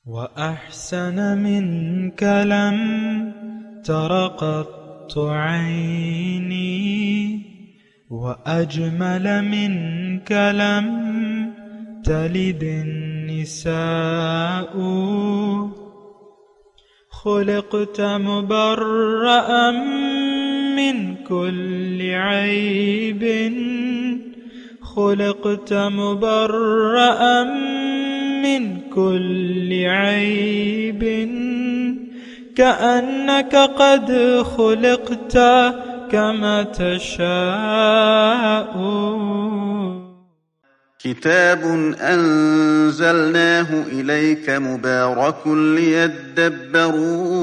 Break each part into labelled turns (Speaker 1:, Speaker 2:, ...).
Speaker 1: وأحسن منك لم تر قط عيني وأجمل منك لم تلد النساء خلقت مبرأ من كل عيب خلقت مبرأ من كل عيب كأنك قد خلقت كما تشاء
Speaker 2: كتاب أنزلناه إليك مبارك ليدبروا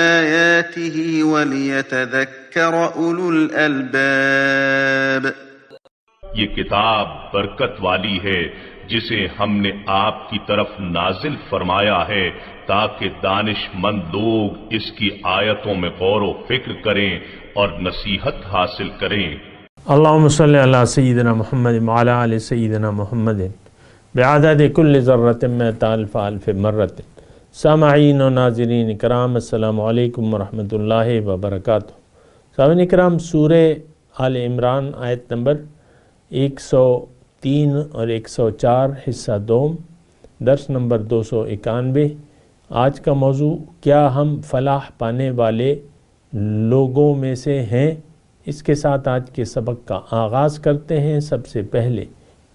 Speaker 2: آياته وليتذكر أولو الألباب
Speaker 3: یہ کتاب برکت والی ہے جسے ہم نے آپ کی طرف نازل فرمایا ہے تاکہ دانش مند لوگ اس کی آیتوں میں غور و فکر کریں اور نصیحت حاصل کریں۔
Speaker 4: اللہم صلی علی سیدنا محمد وعلی آل سیدنا محمد بعدد کل ذرۃ مئۃ الف الف مرۃ۔ سامعین و ناظرین کرام السلام علیکم ورحمۃ اللہ وبرکاتہ۔ سامعین کرام، سورہ آل عمران آیت نمبر 103 اور 104 حصہ دوم، درس نمبر 291۔ آج کا موضوع کیا ہم فلاح پانے والے لوگوں میں سے ہیں؟ اس کے ساتھ آج کے سبق کا آغاز کرتے ہیں۔ سب سے پہلے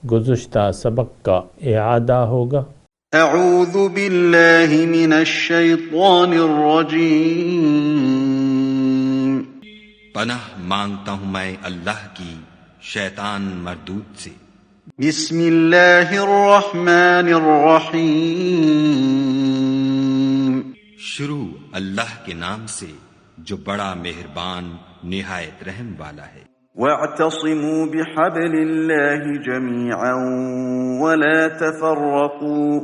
Speaker 4: گزشتہ سبق کا اعادہ ہوگا۔
Speaker 2: اعوذ باللہ من الشیطان الرجیم۔
Speaker 5: پناہ مانگتا ہوں میں اللہ کی شیطان مردود سے۔
Speaker 2: بسم اللہ الرحمن الرحیم۔
Speaker 5: شروع اللہ کے نام سے جو بڑا مہربان نہایت رحم والا ہے۔
Speaker 2: واعتصموا بحبل اللہ جميعا ولا تفرقوا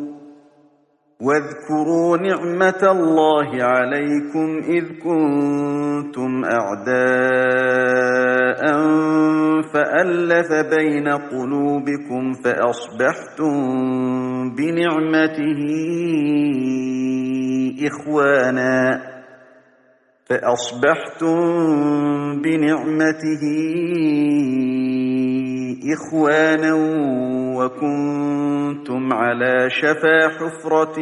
Speaker 2: واذكروا نعمة الله عليكم إذ كنتم أعداء فألف بين قلوبكم فأصبحتم بنعمته إخوانا وكنتم على شفا حفرة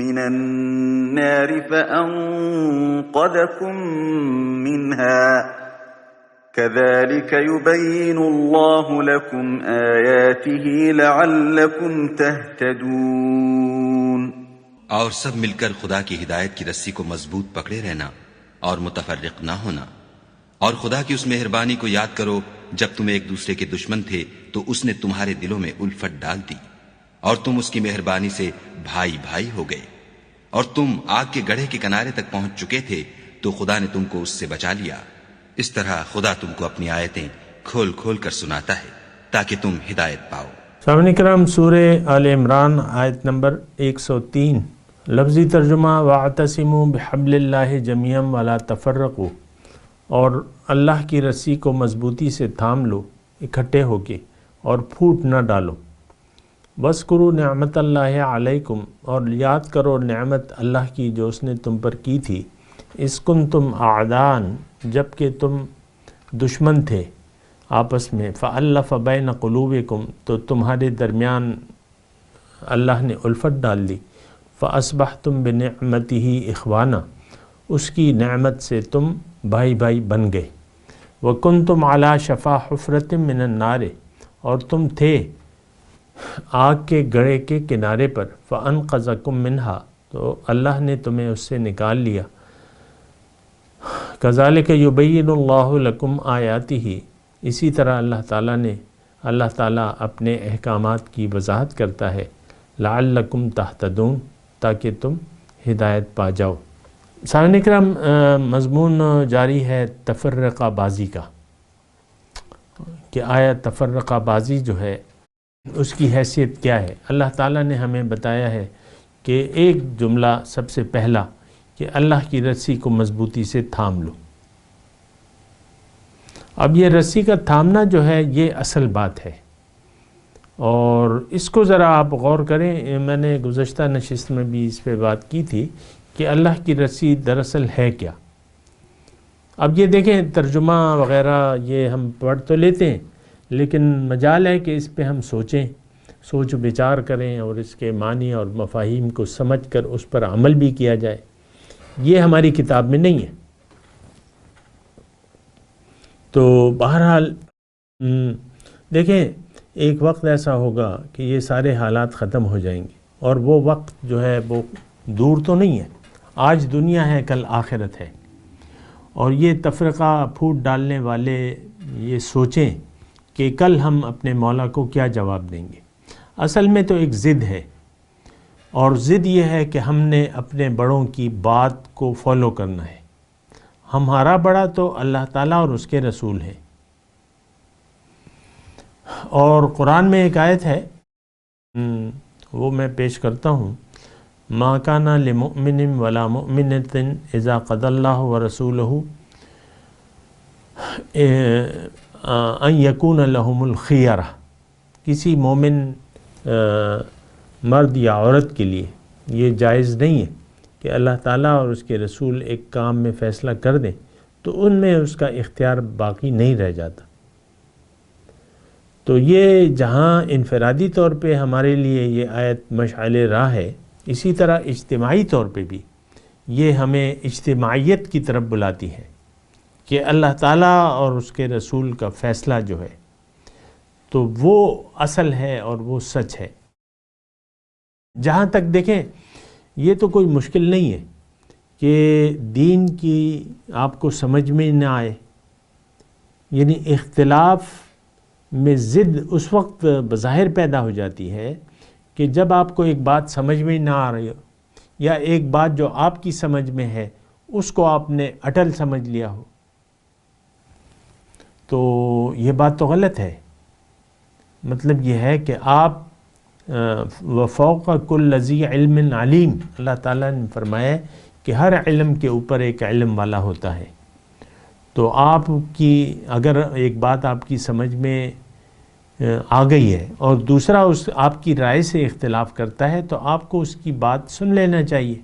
Speaker 2: من النار فأنقذكم منها كذلك يبين الله لكم آياته لعلكم تهتدون۔
Speaker 5: اور سب مل کر خدا کی ہدایت کی رسی کو مضبوط پکڑے رہنا اور متفرق نہ ہونا، اور خدا کی اس مہربانی کو یاد کرو جب تم ایک دوسرے کے دشمن تھے تو اس نے تمہارے دلوں میں الفت ڈال دی اور تم اس کی مہربانی سے بھائی بھائی ہو گئے، اور تم آگ کے گڑھے کے کنارے تک پہنچ چکے تھے تو خدا نے تم کو اس سے بچا لیا۔ اس طرح خدا تم کو اپنی آیتیں کھول کھول کر سناتا ہے تاکہ تم ہدایت پاؤ۔
Speaker 4: سامعین کرام، سورہ آل عمران آیت نمبر 103، لفظی ترجمہ واعتصموا بحبل اللہ جمیعا ولا تفرقوا، اور اللہ کی رسی کو مضبوطی سے تھام لو اکٹھے ہو کے اور پھوٹ نہ ڈالو۔ وَاذْكُرُوا نعمت اللہ علیکم، اور یاد کرو نعمت اللہ کی جو اس نے تم پر کی تھی۔ اذ کنتم اعداء، جب کہ تم دشمن تھے آپس میں، فألف بین قلوبکم، تو تمہارے درمیان اللہ نے الفت ڈال دی۔ فأصبحتم بنعمتہ اخوانا، اس کی نعمت سے تم بھائی بھائی بن گئے۔ وکنتم علی شفا حفرۃ من النار، اور تم تھے آگ کے گڑھے کے کنارے پر، فانقذکم منہا، تو اللہ نے تمہیں اس سے نکال لیا۔ کذالک یبین اللہ لکم آیاتہ، اسی طرح اللہ تعالیٰ اپنے احکامات کی وضاحت کرتا ہے، لعلکم تہتدون، تاکہ تم ہدایت پا جاؤ۔ سامعین اکرام، مضمون جاری ہے تفرقہ بازی کا، کہ آیا تفرقہ بازی جو ہے اس کی حیثیت کیا ہے۔ اللہ تعالیٰ نے ہمیں بتایا ہے کہ ایک جملہ سب سے پہلا کہ اللہ کی رسی کو مضبوطی سے تھام لو۔ اب یہ رسی کا تھامنا جو ہے یہ اصل بات ہے، اور اس کو ذرا آپ غور کریں. میں نے گزشتہ نشست میں بھی اس پہ بات کی تھی کہ اللہ کی رسی دراصل ہے کیا. اب یہ دیکھیں ترجمہ وغیرہ یہ ہم پڑھ تو لیتے ہیں، لیکن مجال ہے کہ اس پہ ہم سوچ و بچار کریں اور اس کے معنی اور مفاہیم کو سمجھ کر اس پر عمل بھی کیا جائے. یہ ہماری کتاب میں نہیں ہے. تو بہرحال دیکھیں ایک وقت ایسا ہوگا کہ یہ سارے حالات ختم ہو جائیں گے، اور وہ وقت جو ہے وہ دور تو نہیں ہے. آج دنیا ہے، کل آخرت ہے. اور یہ تفرقہ پھوٹ ڈالنے والے یہ سوچیں کہ کل ہم اپنے مولا کو کیا جواب دیں گے. اصل میں تو ایک ضد ہے، اور ضد یہ ہے کہ ہم نے اپنے بڑوں کی بات کو فالو کرنا ہے. ہمارا بڑا تو اللہ تعالیٰ اور اس کے رسول ہیں. اور قرآن میں ایک آیت ہے، وہ میں پیش کرتا ہوں. ما کان لمؤمن ولا مؤمنۃ اذا قضى اللہ ورسولہ ان یکون لہم الخیرہ. کسی مومن مرد یا عورت کے لیے یہ جائز نہیں ہے کہ اللہ تعالیٰ اور اس کے رسول ایک کام میں فیصلہ کر دیں تو ان میں اس کا اختیار باقی نہیں رہ جاتا. تو یہ جہاں انفرادی طور پہ ہمارے لیے یہ آیت مشعل راہ ہے، اسی طرح اجتماعی طور پہ بھی یہ ہمیں اجتماعیت کی طرف بلاتی ہے کہ اللہ تعالیٰ اور اس کے رسول کا فیصلہ جو ہے تو وہ اصل ہے اور وہ سچ ہے. جہاں تک دیکھیں یہ تو کوئی مشکل نہیں ہے کہ دین کی آپ کو سمجھ میں نہ آئے. یعنی اختلاف میں ضد اس وقت بظاہر پیدا ہو جاتی ہے کہ جب آپ کو ایک بات سمجھ میں نہ آ رہی ہو، یا ایک بات جو آپ کی سمجھ میں ہے اس کو آپ نے اٹل سمجھ لیا ہو، تو یہ بات تو غلط ہے. مطلب یہ ہے کہ آپ وفوق کل ذی علم علیم، اللہ تعالیٰ نے فرمایا کہ ہر علم کے اوپر ایک علم والا ہوتا ہے. تو آپ کی اگر ایک بات آپ کی سمجھ میں آ گئی ہے اور دوسرا اس آپ کی رائے سے اختلاف کرتا ہے تو آپ کو اس کی بات سن لینا چاہیے.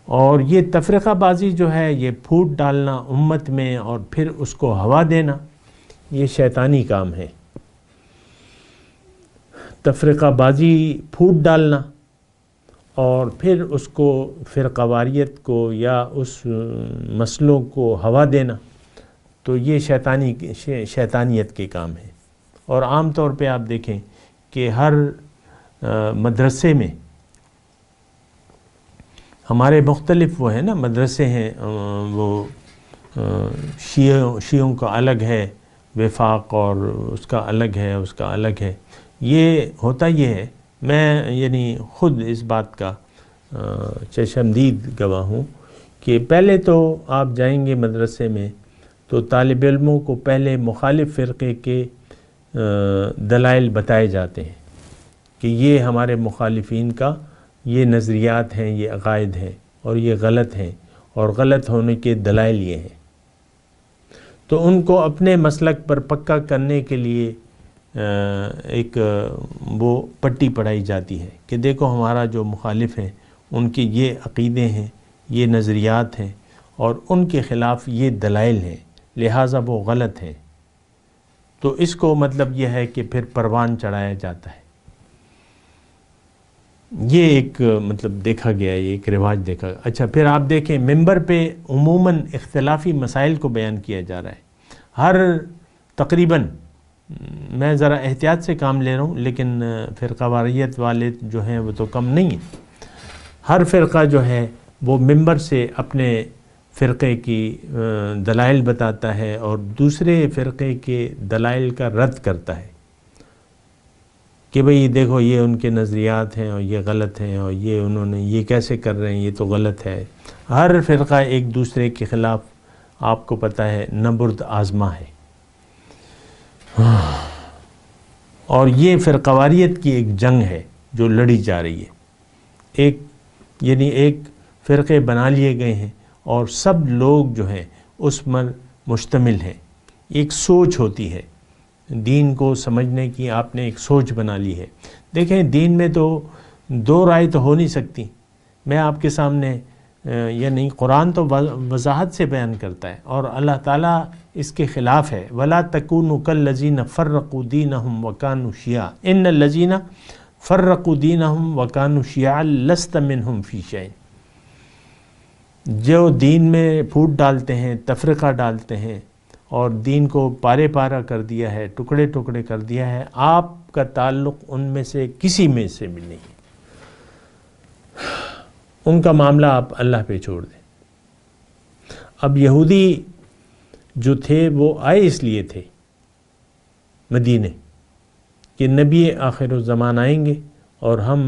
Speaker 4: اور یہ تفرقہ بازی جو ہے، یہ پھوٹ ڈالنا امت میں اور پھر اس کو ہوا دینا، یہ شیطانی کام ہے. تفرقہ بازی پھوٹ ڈالنا اور پھر اس کو فرقہ واریت کو یا اس مسئلوں کو ہوا دینا، تو یہ شیطانیت کے کام ہے. اور عام طور پہ آپ دیکھیں کہ ہر مدرسے میں ہمارے مختلف وہ ہیں نا مدرسے ہیں، وہ شیعوں کا الگ ہے وفاق، اور اس کا الگ ہے، اس کا الگ ہے. یہ ہوتا یہ ہے، میں یعنی خود اس بات کا چشمدید گواہ ہوں کہ پہلے تو آپ جائیں گے مدرسے میں تو طالب علموں کو پہلے مخالف فرقے کے دلائل بتائے جاتے ہیں کہ یہ ہمارے مخالفین کا یہ نظریات ہیں، یہ عقائد ہیں اور یہ غلط ہیں، اور غلط ہونے کے دلائل یہ ہیں. تو ان کو اپنے مسلک پر پکا کرنے کے لیے ایک وہ پٹی پڑھائی جاتی ہے کہ دیکھو ہمارا جو مخالف ہیں ان کے یہ عقیدے ہیں، یہ نظریات ہیں، اور ان کے خلاف یہ دلائل ہیں، لہٰذا وہ غلط ہیں. تو اس کو مطلب یہ ہے کہ پھر پروان چڑھایا جاتا ہے. یہ ایک مطلب دیکھا گیا، یہ ایک رواج دیکھا. اچھا، پھر آپ دیکھیں ممبر پہ عموماً اختلافی مسائل کو بیان کیا جا رہا ہے. تقریباً میں ذرا احتیاط سے کام لے رہا ہوں، لیکن فرقہ واریت والے جو ہیں وہ تو کم نہیں ہیں. ہر فرقہ جو ہے وہ ممبر سے اپنے فرقے کی دلائل بتاتا ہے اور دوسرے فرقے کے دلائل کا رد کرتا ہے کہ بھئی دیکھو یہ ان کے نظریات ہیں اور یہ غلط ہیں، اور یہ انہوں نے یہ کیسے کر رہے ہیں، یہ تو غلط ہے. ہر فرقہ ایک دوسرے کے خلاف آپ کو پتہ ہے نبرد آزما ہے. اور یہ فرقہ واریت کی ایک جنگ ہے جو لڑی جا رہی ہے. ایک فرقے بنا لیے گئے ہیں اور سب لوگ جو ہیں اس پر مشتمل ہیں. ایک سوچ ہوتی ہے دین کو سمجھنے کی آپ نے ایک سوچ بنا لی ہے۔ دیکھیں دین میں تو دو رائے تو ہو نہیں سکتی۔ میں آپ کے سامنے یعنی قرآن تو وضاحت سے بیان کرتا ہے اور اللہ تعالیٰ اس کے خلاف ہے۔ وَلَا تَكُونُوا كَالَّذِينَ فَرَّقُوا دِينَهُمْ وَكَانُوا شِيَعًا إِنَّ الَّذِينَ فَرَّقُوا دِينَهُمْ وَكَانُوا شِيَعًا لَسْتَ مِنْهُمْ فِي شَيْءٍ، جو دین میں پھوٹ ڈالتے ہیں، تفرقہ ڈالتے ہیں اور دین کو پارے پارا کر دیا ہے، ٹکڑے ٹکڑے کر دیا ہے، آپ کا تعلق ان میں سے کسی میں سے بھی نہیں ہے۔ ان کا معاملہ آپ اللہ پہ چھوڑ دیں۔ اب یہودی جو تھے وہ آئے اس لیے تھے مدینے کہ نبی آخر الزمان آئیں گے اور ہم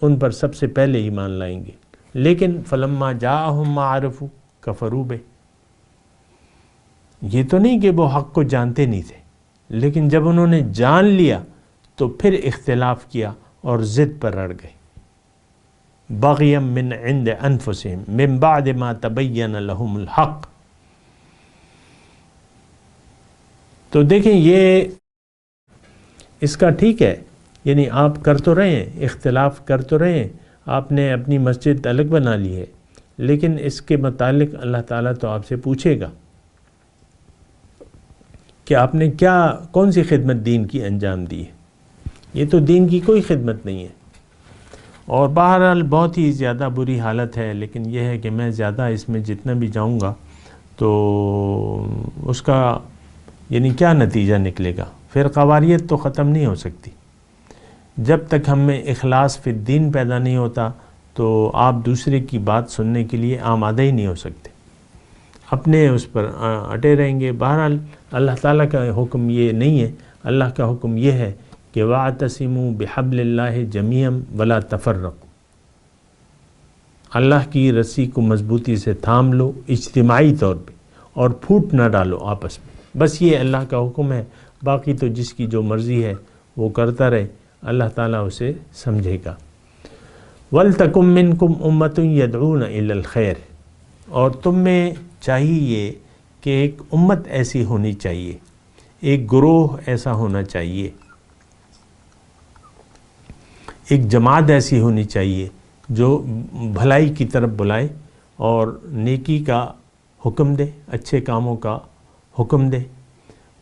Speaker 4: ان پر سب سے پہلے ایمان لائیں گے، لیکن فلما جاءہم ما عرفوا کفروا بہ، یہ تو نہیں کہ وہ حق کو جانتے نہیں تھے، لیکن جب انہوں نے جان لیا تو پھر اختلاف کیا اور ضد پر اڑ گئے۔ بغیا من عند انفسہم من بعد ما تبین لہم الحق۔ تو دیکھیں یہ اس کا ٹھیک ہے، یعنی آپ کر تو رہے ہیں، اختلاف کر تو رہے ہیں، آپ نے اپنی مسجد الگ بنا لی ہے، لیکن اس کے متعلق اللہ تعالیٰ تو آپ سے پوچھے گا کہ آپ نے کون سی خدمت دین کی انجام دی ہے۔ یہ تو دین کی کوئی خدمت نہیں ہے۔ اور بہرحال بہت ہی زیادہ بری حالت ہے، لیکن یہ ہے کہ میں زیادہ اس میں جتنا بھی جاؤں گا تو اس کا یعنی کیا نتیجہ نکلے گا؟ فرقواریت تو ختم نہیں ہو سکتی۔ جب تک ہم میں اخلاص فی الدین پیدا نہیں ہوتا تو آپ دوسرے کی بات سننے کے لیے آمادہ ہی نہیں ہو سکتے، اپنے اس پر اٹے رہیں گے۔ بہرحال اللہ تعالیٰ کا حکم یہ نہیں ہے، اللہ کا حکم یہ ہے کہ وَاعْتَصِمُوا بِحَبْلِ اللَّهِ جَمِيعًا وَلَا تَفَرَّقُوا، اللہ کی رسی کو مضبوطی سے تھام لو اجتماعی طور پہ اور پھوٹ نہ ڈالو آپس میں۔ بس یہ اللہ کا حکم ہے، باقی تو جس کی جو مرضی ہے وہ کرتا رہے، اللہ تعالیٰ اسے سمجھے گا۔ وَلْتَكُن مِّنكُمْ أُمَّةٌ يَدْعُونَ إِلَى الْخَيْرِ، اور تم میں چاہیے کہ ایک امت ایسی ہونی چاہیے، ایک گروہ ایسا ہونا چاہیے، ایک جماعت ایسی ہونی چاہیے جو بھلائی کی طرف بلائے اور نیکی کا حکم دے، اچھے کاموں کا حکم دے،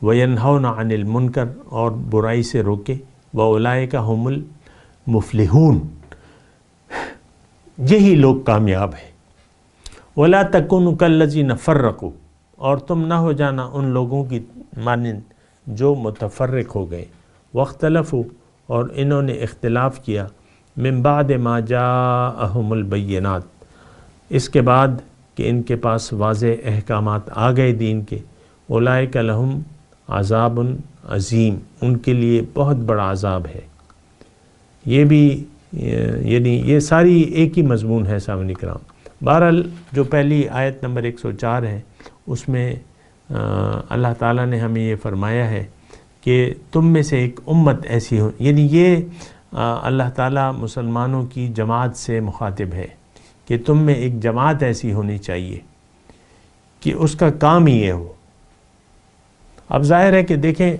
Speaker 4: وَيَنْهَوْنَ عَنِ الْمُنْكَرِ، اور برائی سے روکے، وَأُولَئِكَ هُمُ الْمُفْلِحُونَ، یہی لوگ کامیاب ہیں۔ وَلَا تَكُونُوا كَالَّذِينَ فَرَّقُوا، اور تم نہ ہو جانا ان لوگوں کی مانند جو متفرق ہو گئے، وَاخْتَلَفُوا، اور انہوں نے اختلاف کیا، من بعد ما جاءہم البینات، اس کے بعد کہ ان کے پاس واضح احکامات آ گئے دین کے، اولئک لہم عذاب عظیم، ان کے لیے بہت بڑا عذاب ہے۔ یہ بھی یعنی یہ ساری ایک ہی مضمون ہے سامعین کرام۔ بہرحال جو پہلی آیت نمبر 104 ہے اس میں اللہ تعالیٰ نے ہمیں یہ فرمایا ہے کہ تم میں سے ایک امت ایسی ہو، یعنی یہ اللہ تعالیٰ مسلمانوں کی جماعت سے مخاطب ہے کہ تم میں ایک جماعت ایسی ہونی چاہیے کہ اس کا کام ہی یہ ہو۔ اب ظاہر ہے کہ دیکھیں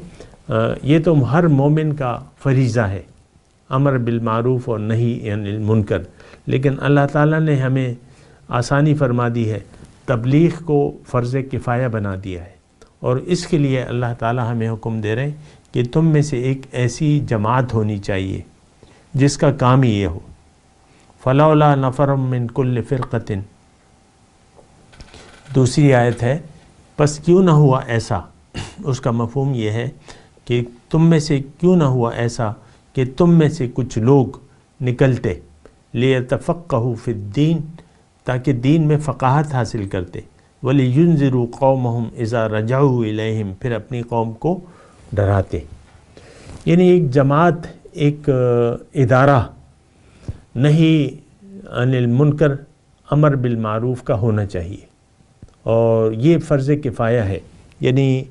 Speaker 4: یہ تو ہر مومن کا فریضہ ہے، امر بالمعروف اور نہی عن المنکر، لیکن اللہ تعالیٰ نے ہمیں آسانی فرما دی ہے، تبلیغ کو فرض کفایہ بنا دیا ہے، اور اس کے لیے اللہ تعالیٰ ہمیں حکم دے رہے ہیں کہ تم میں سے ایک ایسی جماعت ہونی چاہیے جس کا کام ہی یہ ہو۔ فَلَوْلَا نَفَرٌ مِّن كُلِّ فِرْقَةٍ، دوسری آیت ہے پس کیوں نہ ہوا ایسا، اس کا مفہوم یہ ہے کہ تم میں سے کیوں نہ ہوا ایسا کہ تم میں سے کچھ لوگ نکلتے، لِيَتَفَقَّهُوا فِي الدِّينِ، تاکہ دین میں فقاہت حاصل کرتے، وَلِيُنذِرُوا قَوْمَهُمْ إِذَا رَجَعُوا إِلَيْهِمْ، پھر اپنی قوم کو ڈراتے۔ یعنی ایک جماعت، ایک ادارہ نہی عن المنکر، امر بالمعروف کا ہونا چاہیے، اور یہ فرض کفایہ ہے، یعنی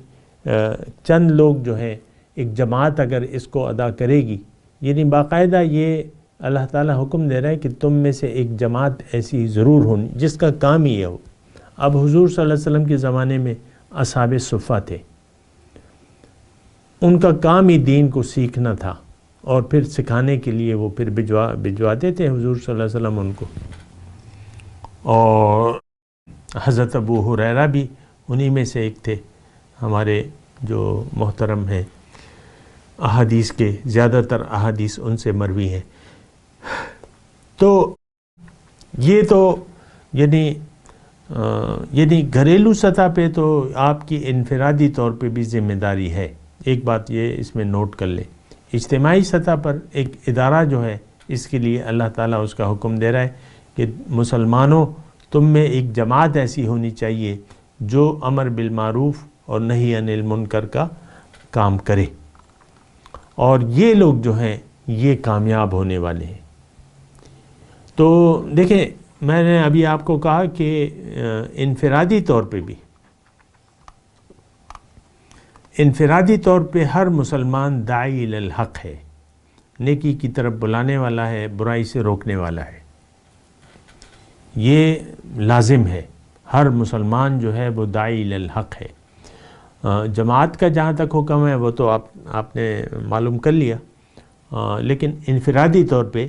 Speaker 4: چند لوگ جو ہیں ایک جماعت اگر اس کو ادا کرے گی، یعنی باقاعدہ یہ اللہ تعالیٰ حکم دے رہا ہے کہ تم میں سے ایک جماعت ایسی ضرور ہونی جس کا کام ہی یہ ہو۔ اب حضور صلی اللہ علیہ وسلم کے زمانے میں اصحاب صفہ تھے، ان کا کام ہی دین کو سیکھنا تھا، اور پھر سکھانے کے لیے وہ پھر بھجواتے تھے حضور صلی اللہ علیہ وسلم ان کو. اور حضرت ابو ہریرہ بھی انہی میں سے ایک تھے، ہمارے جو محترم ہیں، احادیث کے زیادہ تر احادیث ان سے مروی ہیں. تو یہ تو یعنی گھریلو سطح پہ تو آپ کی انفرادی طور پہ بھی ذمہ داری ہے. ایک بات یہ اس میں نوٹ کر لیں، اجتماعی سطح پر ایک ادارہ جو ہے، اس کے لیے اللہ تعالیٰ اس کا حکم دے رہا ہے کہ مسلمانوں، تم میں ایک جماعت ایسی ہونی چاہیے جو امر بالمعروف اور نہی عن المنکر کا کام کرے، اور یہ لوگ جو ہیں یہ کامیاب ہونے والے ہیں. تو دیکھیں، میں نے ابھی آپ کو کہا کہ انفرادی طور پہ ہر مسلمان داعی الی الحق ہے، نیکی کی طرف بلانے والا ہے، برائی سے روکنے والا ہے. یہ لازم ہے، ہر مسلمان جو ہے وہ داعی الی الحق ہے. جماعت کا جہاں تک حکم ہے وہ تو آپ نے معلوم کر لیا، لیکن انفرادی طور پہ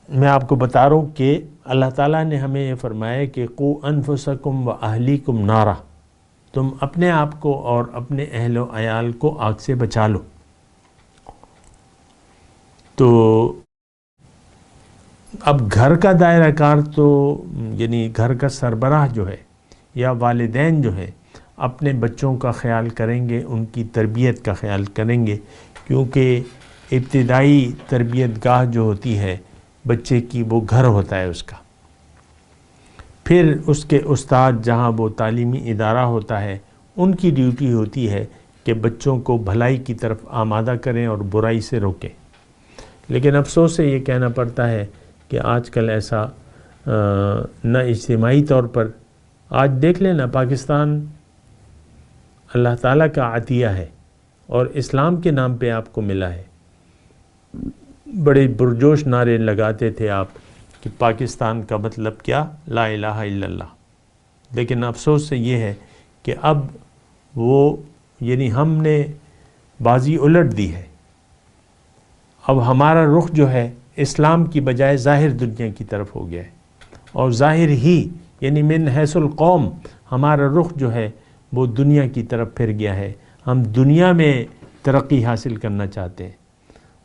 Speaker 4: میں آپ کو بتا رہا ہوں کہ اللہ تعالیٰ نے ہمیں یہ فرمایا کہ قوا انفسکم و اہلیکم نارا، تم اپنے آپ کو اور اپنے اہل و عیال کو آگ سے بچا لو. تو اب گھر کا دائرہ کار تو یعنی گھر کا سربراہ جو ہے یا والدین جو ہے اپنے بچوں کا خیال کریں گے، ان کی تربیت کا خیال کریں گے، کیونکہ ابتدائی تربیت گاہ جو ہوتی ہے بچے کی وہ گھر ہوتا ہے اس کا. پھر اس کے استاد جہاں وہ تعلیمی ادارہ ہوتا ہے ان کی ڈیوٹی ہوتی ہے کہ بچوں کو بھلائی کی طرف آمادہ کریں اور برائی سے روکیں. لیکن افسوس سے یہ کہنا پڑتا ہے کہ آج کل ایسا نہ اجتماعی طور پر، آج دیکھ لیں نا، پاکستان اللہ تعالیٰ کا عطیہ ہے اور اسلام کے نام پہ آپ کو ملا ہے. بڑے پرجوش نعرے لگاتے تھے آپ کہ پاکستان کا مطلب کیا، لا الہ الا اللہ. لیکن افسوس سے یہ ہے کہ اب وہ یعنی ہم نے بازی الٹ دی ہے. اب ہمارا رخ جو ہے اسلام کی بجائے ظاہر دنیا کی طرف ہو گیا ہے، اور ظاہر ہی یعنی من حیث القوم ہمارا رخ جو ہے وہ دنیا کی طرف پھر گیا ہے. ہم دنیا میں ترقی حاصل کرنا چاہتے ہیں.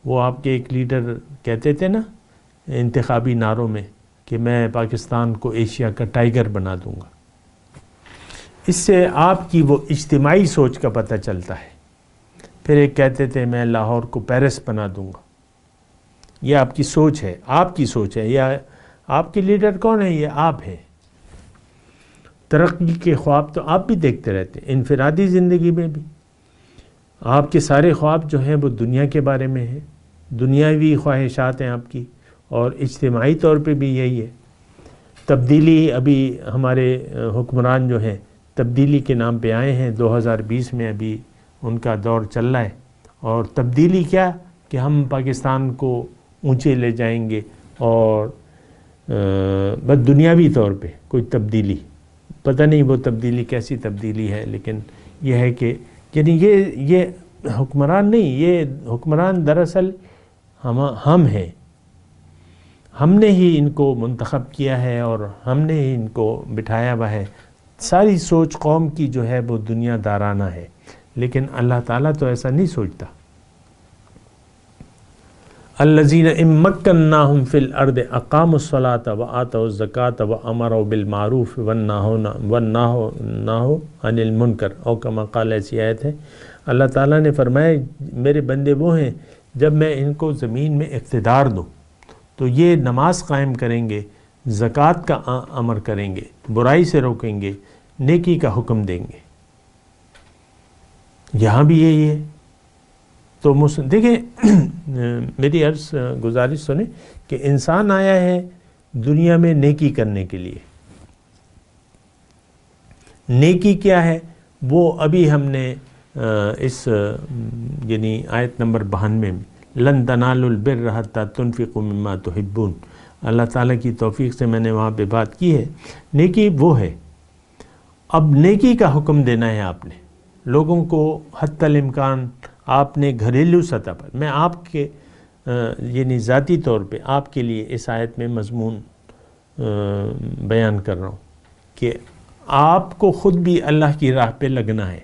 Speaker 4: وہ آپ کے ایک لیڈر کہتے تھے نا انتخابی نعروں میں کہ میں پاکستان کو ایشیا کا ٹائیگر بنا دوں گا. اس سے آپ کی وہ اجتماعی سوچ کا پتہ چلتا ہے. پھر ایک کہتے تھے میں لاہور کو پیرس بنا دوں گا. یہ آپ کی سوچ ہے، آپ کی سوچ ہے. یا آپ کے لیڈر کون ہیں؟ یہ آپ ہیں. ترقی کے خواب تو آپ بھی دیکھتے رہتے ہیں، انفرادی زندگی میں بھی آپ کے سارے خواب جو ہیں وہ دنیا کے بارے میں ہیں، دنیاوی خواہشات ہیں آپ کی، اور اجتماعی طور پہ بھی یہی ہے. تبدیلی، ابھی ہمارے حکمران جو ہیں تبدیلی کے نام پہ آئے ہیں. 2020 میں ابھی ان کا دور چل رہا ہے، اور تبدیلی کیا کہ ہم پاکستان کو اونچے لے جائیں گے، اور بس دنیاوی طور پہ کوئی تبدیلی، پتہ نہیں وہ تبدیلی کیسی تبدیلی ہے. لیکن یہ ہے کہ یعنی یہ حکمران نہیں، یہ حکمران دراصل ہم ہیں. ہم نے ہی ان کو منتخب کیا ہے اور ہم نے ہی ان کو بٹھایا ہوا ہے. ساری سوچ قوم کی جو ہے وہ دنیا دارانہ ہے، لیکن اللہ تعالیٰ تو ایسا نہیں سوچتا. الذین ان مکناہم فی الارض اقاموا الصلاۃ وآتوا الزکاۃ وامروا بالمعروف ونہوا عن المنکر، او کما قال. ایسی آیت ہے. اللہ تعالیٰ نے فرمایا میرے بندے وہ ہیں جب میں ان کو زمین میں اقتدار دوں تو یہ نماز قائم کریں گے، زکوٰۃ کا امر کریں گے، برائی سے روکیں گے، نیکی کا حکم دیں گے. یہاں بھی یہی ہے. تو دیکھیں میری عرض گزارش سنیں کہ انسان آیا ہے دنیا میں نیکی کرنے کے لیے. نیکی کیا ہے وہ ابھی ہم نے اس یعنی آیت نمبر 92 میں لن تنالوا البر حتی تنفقوا مما تحبون، اللہ تعالیٰ کی توفیق سے میں نے وہاں پہ بات کی ہے. نیکی وہ ہے. اب نیکی کا حکم دینا ہے آپ نے لوگوں کو حتی الامکان آپ نے گھریلو سطح پر، میں آپ کے یعنی ذاتی طور پہ آپ کے لیے اس آیت میں مضمون بیان کر رہا ہوں کہ آپ کو خود بھی اللہ کی راہ پہ لگنا ہے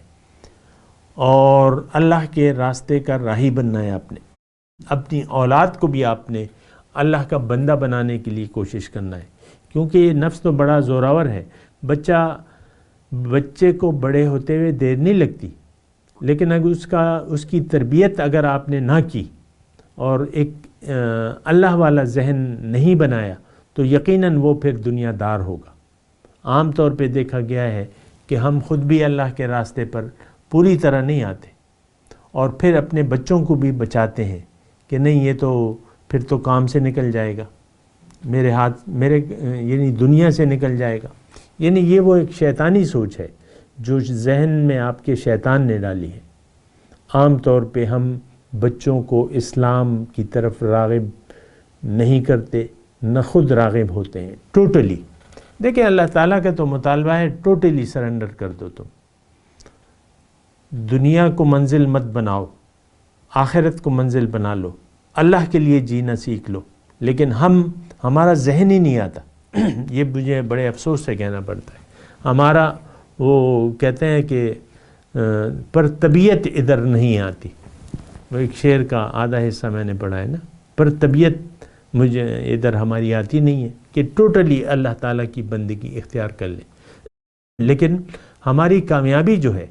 Speaker 4: اور اللہ کے راستے کا راہی بننا ہے. اپنی اولاد کو بھی آپ نے اللہ کا بندہ بنانے کے لیے کوشش کرنا ہے، کیونکہ یہ نفس تو بڑا زوراور ہے. بچے کو بڑے ہوتے ہوئے دیر نہیں لگتی، لیکن اگر اس کی تربیت اگر آپ نے نہ کی اور ایک اللہ والا ذہن نہیں بنایا تو یقیناً وہ پھر دنیا دار ہوگا. عام طور پہ دیکھا گیا ہے کہ ہم خود بھی اللہ کے راستے پر پوری طرح نہیں آتے اور پھر اپنے بچوں کو بھی بچاتے ہیں کہ نہیں یہ تو پھر تو کام سے نکل جائے گا، میرے یعنی دنیا سے نکل جائے گا. یعنی یہ وہ ایک شیطانی سوچ ہے جو ذہن میں آپ کے شیطان نے ڈالی ہے. عام طور پہ ہم بچوں کو اسلام کی طرف راغب نہیں کرتے، نہ خود راغب ہوتے ہیں ٹوٹلی. دیکھیں اللہ تعالیٰ کا تو مطالبہ ہے ٹوٹلی سرنڈر کر دو. تم دنیا کو منزل مت بناؤ، آخرت کو منزل بنا لو، اللہ کے لیے جینا سیکھ لو. لیکن ہمارا ذہن ہی نہیں آتا. یہ مجھے بڑے افسوس سے کہنا پڑتا ہے. ہمارا وہ کہتے ہیں کہ پر طبیعت ادھر نہیں آتی. وہ ایک شعر کا آدھا حصہ میں نے پڑھا ہے نا، پر طبیعت مجھے ادھر ہماری آتی نہیں ہے کہ ٹوٹلی اللہ تعالیٰ کی بندگی اختیار کر لیں. لیکن ہماری کامیابی جو ہے،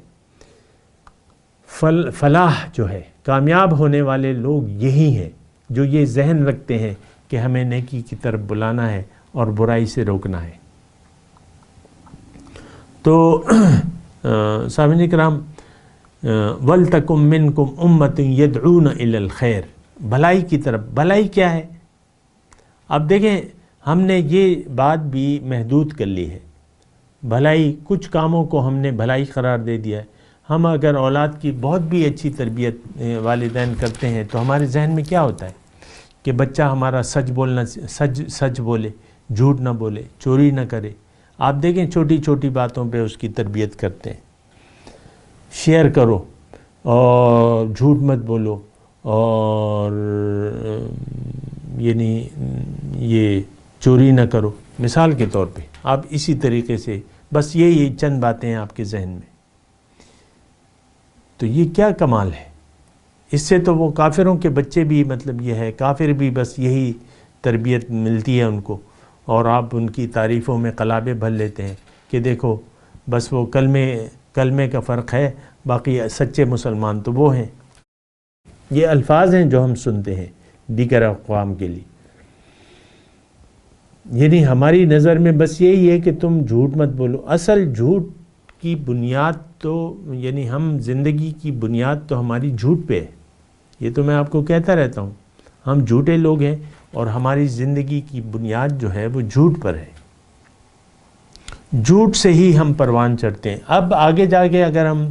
Speaker 4: فلاح جو ہے، کامیاب ہونے والے لوگ یہی ہیں جو یہ ذہن رکھتے ہیں کہ ہمیں نیکی کی طرف بلانا ہے اور برائی سے روکنا ہے. تو سامعین کرام، وَلْتَكُمْ مِنْكُمْ أُمَّةٌ يَدْعُونَ إِلَى الْخَيْرِ، بھلائی کی طرف. بھلائی کیا ہے؟ اب دیکھیں ہم نے یہ بات بھی محدود کر لی ہے. بھلائی کچھ کاموں کو ہم نے بھلائی قرار دے دیا ہے. ہم اگر اولاد کی بہت بھی اچھی تربیت والدین کرتے ہیں تو ہمارے ذہن میں کیا ہوتا ہے کہ بچہ ہمارا سچ بولے، جھوٹ نہ بولے، چوری نہ کرے. آپ دیکھیں چھوٹی چھوٹی باتوں پہ اس کی تربیت کرتے ہیں. شیئر کرو اور جھوٹ مت بولو، اور یعنی یہ چوری نہ کرو. مثال کے طور پہ آپ اسی طریقے سے بس یہی چند باتیں ہیں آپ کے ذہن میں. تو یہ کیا کمال ہے؟ اس سے تو وہ کافروں کے بچے بھی مطلب یہ ہے، کافر بھی بس یہی تربیت ملتی ہے ان کو، اور آپ ان کی تعریفوں میں قلابے بھر لیتے ہیں کہ دیکھو بس وہ کلمے کا فرق ہے، باقی سچے مسلمان تو وہ ہیں. یہ الفاظ ہیں جو ہم سنتے ہیں دیگر اقوام کے لیے. یعنی ہماری نظر میں بس یہی ہے کہ تم جھوٹ مت بولو. اصل جھوٹ کی بنیاد تو یعنی ہم زندگی کی بنیاد تو ہماری جھوٹ پہ ہے. یہ تو میں آپ کو کہتا رہتا ہوں، ہم جھوٹے لوگ ہیں اور ہماری زندگی کی بنیاد جو ہے وہ جھوٹ پر ہے. جھوٹ سے ہی ہم پروان چڑھتے ہیں. اب آگے جا کے اگر ہم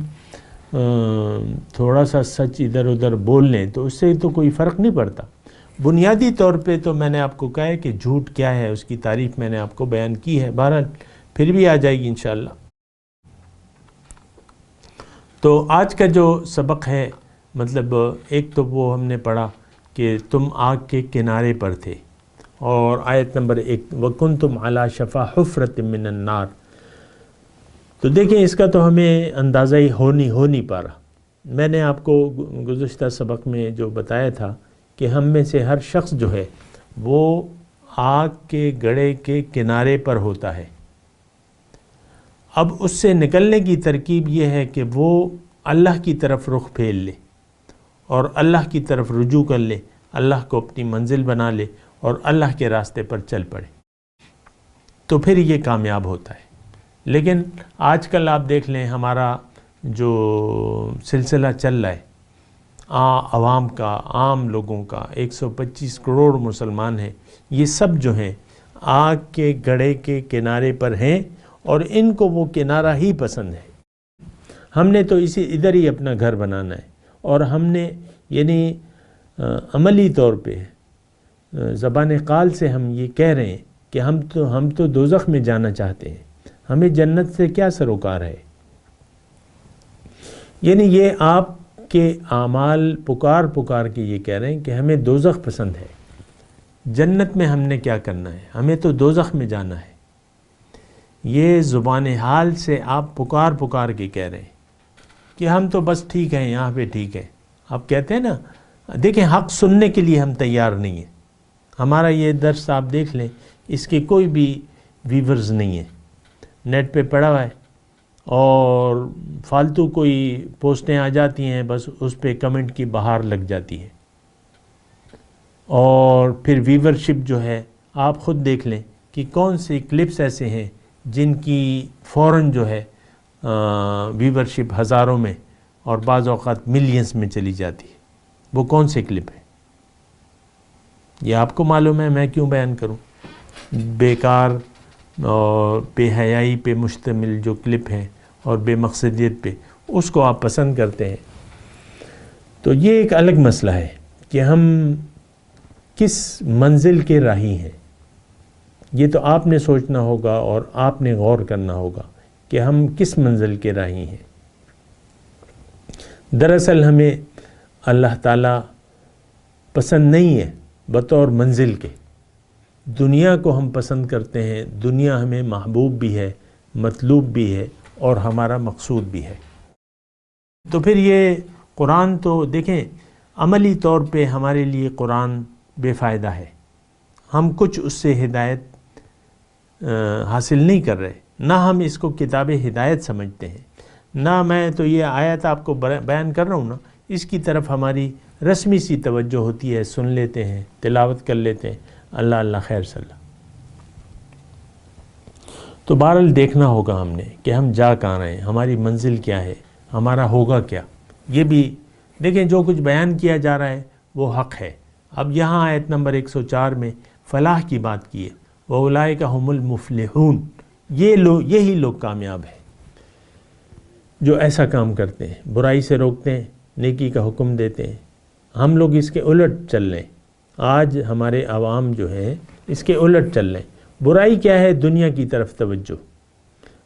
Speaker 4: تھوڑا سا سچ ادھر ادھر بول لیں تو اس سے تو کوئی فرق نہیں پڑتا. بنیادی طور پہ تو میں نے آپ کو کہا ہے کہ جھوٹ کیا ہے، اس کی تعریف میں نے آپ کو بیان کی ہے. بہرحال پھر بھی آ جائے گی انشاءاللہ. تو آج کا جو سبق ہے مطلب ایک تو وہ ہم نے پڑھا کہ تم آگ کے کنارے پر تھے، اور آیت نمبر 1 وَكُنْتُمْ عَلَى شَفَا حُفْرَةٍ مِّنَ النَّارِ. تو دیکھیں اس کا تو ہمیں اندازہ ہی ہو نہیں پا رہا. میں نے آپ کو گزشتہ سبق میں جو بتایا تھا کہ ہم میں سے ہر شخص جو ہے وہ آگ کے گڑھے کے کنارے پر ہوتا ہے. اب اس سے نکلنے کی ترکیب یہ ہے کہ وہ اللہ کی طرف رخ پھیر لے اور اللہ کی طرف رجوع کر لے، اللہ کو اپنی منزل بنا لے اور اللہ کے راستے پر چل پڑے، تو پھر یہ کامیاب ہوتا ہے. لیکن آج کل آپ دیکھ لیں ہمارا جو سلسلہ چل رہا ہے عوام کا، عام لوگوں کا، 125 کروڑ مسلمان ہیں، یہ سب جو ہیں آگ کے گڑھے کے کنارے پر ہیں اور ان کو وہ کنارہ ہی پسند ہے. ہم نے تو ادھر ہی اپنا گھر بنانا ہے، اور ہم نے یعنی عملی طور پہ زبان قال سے ہم یہ کہہ رہے ہیں کہ ہم تو دوزخ میں جانا چاہتے ہیں، ہمیں جنت سے کیا سروکار ہے. یعنی یہ آپ کے اعمال پکار پکار کے یہ کہہ رہے ہیں کہ ہمیں دوزخ پسند ہے، جنت میں ہم نے کیا کرنا ہے، ہمیں تو دوزخ میں جانا ہے۔ یہ زبان حال سے آپ پکار پکار کے کہہ رہے ہیں کہ ہم تو بس ٹھیک ہیں، یہاں پہ ٹھیک ہے۔ آپ کہتے ہیں نا، دیکھیں حق سننے کے لیے ہم تیار نہیں ہیں۔ ہمارا یہ درس آپ دیکھ لیں، اس کے کوئی بھی ویورز نہیں ہیں، نیٹ پہ پڑا ہوا ہے اور فالتو کوئی پوسٹیں آ جاتی ہیں، بس اس پہ کمنٹ کی بہار لگ جاتی ہے، اور پھر ویورشپ جو ہے آپ خود دیکھ لیں کہ کون سی کلپس ایسے ہیں جن کی فوراً جو ہے ویورشپ ہزاروں میں اور بعض اوقات ملینز میں چلی جاتی ہے۔ وہ کون سے کلپ ہیں؟ یہ آپ کو معلوم ہے، میں کیوں بیان کروں؟ بیکار اور بے حیائی پہ مشتمل جو کلپ ہیں اور بے مقصدیت پہ، اس کو آپ پسند کرتے ہیں۔ تو یہ ایک الگ مسئلہ ہے کہ ہم کس منزل کے راہی ہیں۔ یہ تو آپ نے سوچنا ہوگا اور آپ نے غور کرنا ہوگا کہ ہم کس منزل کے راہی ہیں۔ دراصل ہمیں اللہ تعالیٰ پسند نہیں ہے بطور منزل کے، دنیا کو ہم پسند کرتے ہیں، دنیا ہمیں محبوب بھی ہے، مطلوب بھی ہے اور ہمارا مقصود بھی ہے۔ تو پھر یہ قرآن تو دیکھیں عملی طور پہ ہمارے لیے قرآن بے فائدہ ہے، ہم کچھ اس سے ہدایت حاصل نہیں کر رہے، نہ ہم اس کو کتاب ہدایت سمجھتے ہیں، نہ میں تو یہ آیت آپ کو بیان کر رہا ہوں نا، اس کی طرف ہماری رسمی سی توجہ ہوتی ہے، سن لیتے ہیں، تلاوت کر لیتے ہیں، اللہ اللہ خیر صلی اللہ۔ تو بہرحال دیکھنا ہوگا ہم نے کہ ہم جا کہاں رہے ہیں، ہماری منزل کیا ہے، ہمارا ہوگا کیا۔ یہ بھی دیکھیں جو کچھ بیان کیا جا رہا ہے وہ حق ہے۔ اب یہاں آیت نمبر 104 میں فلاح کی بات کی ہے، وَأُولَٰئِكَ هُمُ الْمُفْلِحُونَ، یہی لوگ کامیاب ہیں جو ایسا کام کرتے ہیں، برائی سے روکتے ہیں، نیکی کا حکم دیتے ہیں۔ ہم لوگ اس کے الٹ چل رہے ہیں، آج ہمارے عوام جو ہے اس کے الٹ چل رہے ہیں۔ برائی کیا ہے؟ دنیا کی طرف توجہ،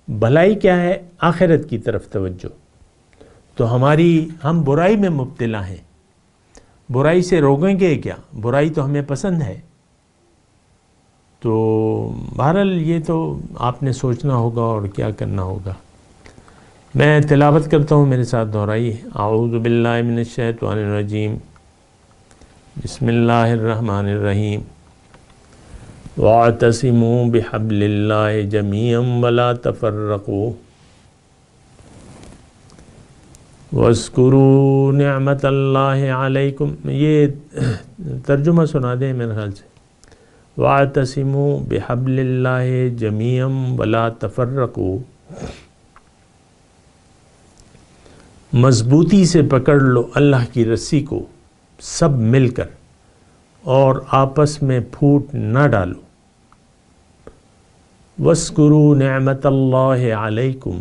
Speaker 4: بھلائی کیا ہے؟ آخرت کی طرف توجہ۔ تو ہم برائی میں مبتلا ہیں، برائی سے روکیں گے کیا؟ برائی تو ہمیں پسند ہے۔ تو بہرحال یہ تو آپ نے سوچنا ہوگا اور کیا کرنا ہوگا۔ میں تلاوت کرتا ہوں، میرے ساتھ دہرائیے۔ اعوذ باللہ من الشیطان الرجیم، بسم اللہ الرحمن الرحیم، واعتصموا بحبل اللہ جمیعا ولا تفرقوا واذکروا نعمت اللہ علیکم۔ یہ ترجمہ سنا دیں میرے خیال سے، واعتصموا بحبل اللہ جمیعا ولا تفرقوا، مضبوطی سے پکڑ لو اللہ کی رسی کو سب مل کر اور آپس میں پھوٹ نہ ڈالو۔ وَاذْكُرُوا نِعْمَةَ اللَّهِ عَلَيْكُمْ،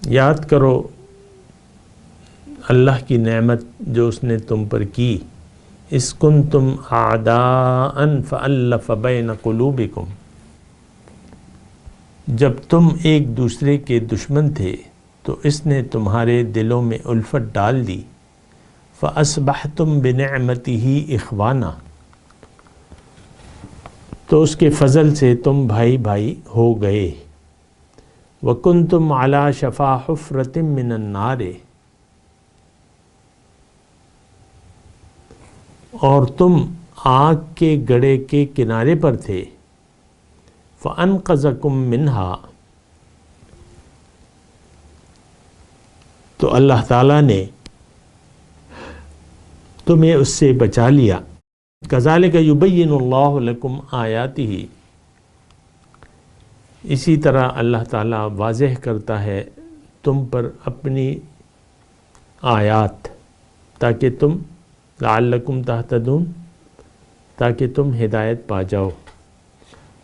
Speaker 4: یاد کرو اللہ کی نعمت جو اس نے تم پر کی۔ اِذْ كُنْتُمْ أَعْدَاءً فَأَلَّفَ بَيْنَ قُلُوبِكُمْ، جب تم ایک دوسرے کے دشمن تھے تو اس نے تمہارے دلوں میں الفت ڈال دی۔ فَأَصْبَحْتُمْ بِنِعْمَتِهِ إِخْوَانًا، تو اس کے فضل سے تم بھائی بھائی ہو گئے۔ وَكُنْتُمْ عَلَى شَفَا حُفْرَةٍ مِّنَ النَّارِ، اور تم آگ کے گڑھے کے کنارے پر تھے۔ فَأَنْقَذَكُم مِّنْهَا، تو اللہ تعالیٰ نے تمہیں اس سے بچا لیا۔ كَذَلِكَ يُبَيِّنُ اللَّهُ لَكُمْ آيَاتِهِ، اسی طرح اللہ تعالیٰ واضح کرتا ہے تم پر اپنی آیات، تاکہ تم لعلکم تہتدون، تاکہ تم ہدایت پا جاؤ۔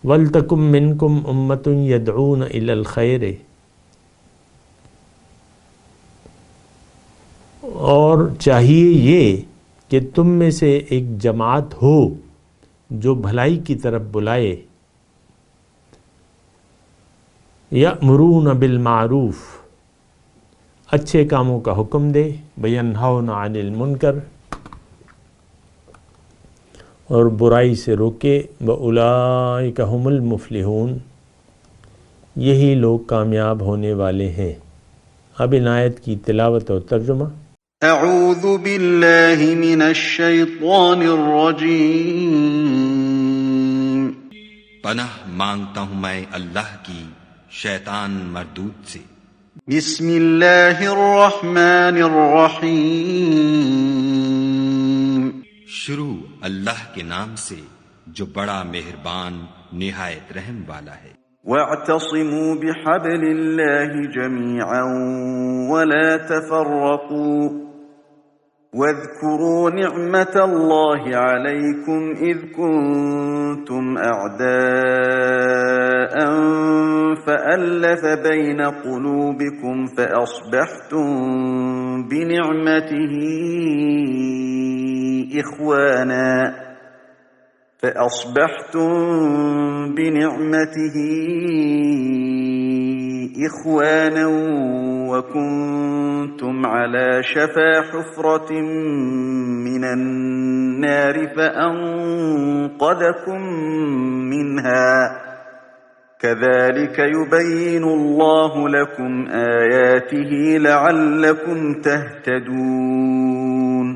Speaker 4: وَلْتَكُن مِّنْكُمْ أُمَّةٌ يَدْعُونَ إِلَى الْخَيْرِ، اور چاہیے یہ کہ تم میں سے ایک جماعت ہو جو بھلائی کی طرف بلائے۔ یأمرون بالمعروف، اچھے کاموں کا حکم دے، وینہون عن المنکر، اور برائی سے روکے، واولئک هم المفلحون، یہی لوگ کامیاب ہونے والے ہیں۔ اب ان آیت کی تلاوت اور ترجمہ۔
Speaker 2: اعوذ باللہ من الشیطان الرجیم۔
Speaker 5: پناہ مانگتا ہوں میں اللہ کی شیطان مردود سے۔
Speaker 2: بسم اللہ الرحمن الرحیم۔
Speaker 5: شروع اللہ کے نام سے جو بڑا مہربان نہایت رحم والا ہے۔
Speaker 2: واعتصموا بحبل اللہ جميعا ولا تفرقوا واذكروا نعمة الله عليكم إذ كنتم أعداء فألف بين قلوبكم فأصبحتم بنعمته إخوانا وكنتم على شفا حفرة من النار فأنقذكم منها كذلك يبين الله لكم آياته لعلكم تهتدون۔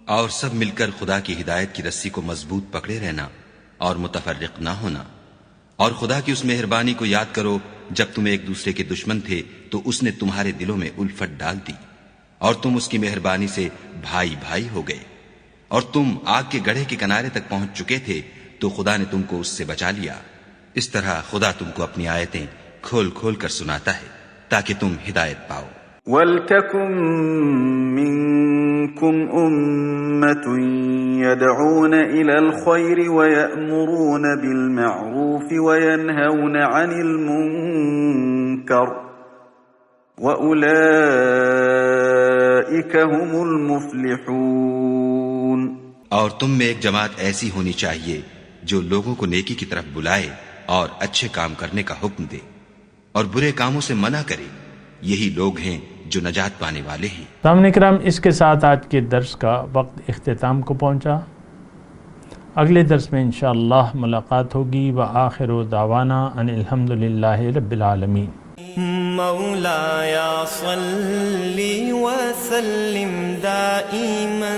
Speaker 5: اور سب مل کر خدا کی ہدایت کی رسی کو مضبوط پکڑے رہنا اور متفرق نہ ہونا، اور خدا کی اس مہربانی کو یاد کرو جب تم ایک دوسرے کے دشمن تھے تو اس نے تمہارے دلوں میں الفت ڈال دی، اور تم اس کی مہربانی سے بھائی بھائی ہو گئے، اور تم آگ کے گڑھے کے کنارے تک پہنچ چکے تھے تو خدا نے تم کو اس سے بچا لیا۔ اس طرح خدا تم کو اپنی آیتیں کھول کھول کر سناتا ہے تاکہ تم ہدایت پاؤ۔
Speaker 2: وَلْتَكُن مِّنكُمْ أُمَّةٌ يَدْعُونَ إِلَى الْخَيْرِ وَيَأْمُرُونَ بِالْمَعْرُوفِ وَيَنْهَوْنَ عَنِ الْمُنكَرِ وَأُولَئِكَ هُمُ الْمُفْلِحُونَ۔
Speaker 5: اور تم میں ایک جماعت ایسی ہونی چاہیے جو لوگوں کو نیکی کی طرف بلائے اور اچھے کام کرنے کا حکم دے اور برے کاموں سے منع کرے، یہی لوگ ہیں جو نجات پانے والے ہیں۔
Speaker 4: سامعین کرام، اس کے ساتھ آج کے درس کا وقت اختتام کو پہنچا۔ اگلے درس میں انشاءاللہ ملاقات ہوگی۔ وآخر دعوانا ان الحمدللہ رب العالمین۔
Speaker 1: مولاي صل وسلم دائما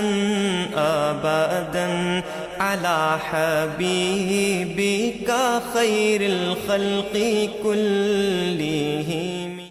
Speaker 1: أبدا على حبيبك خير الخلق كلهم۔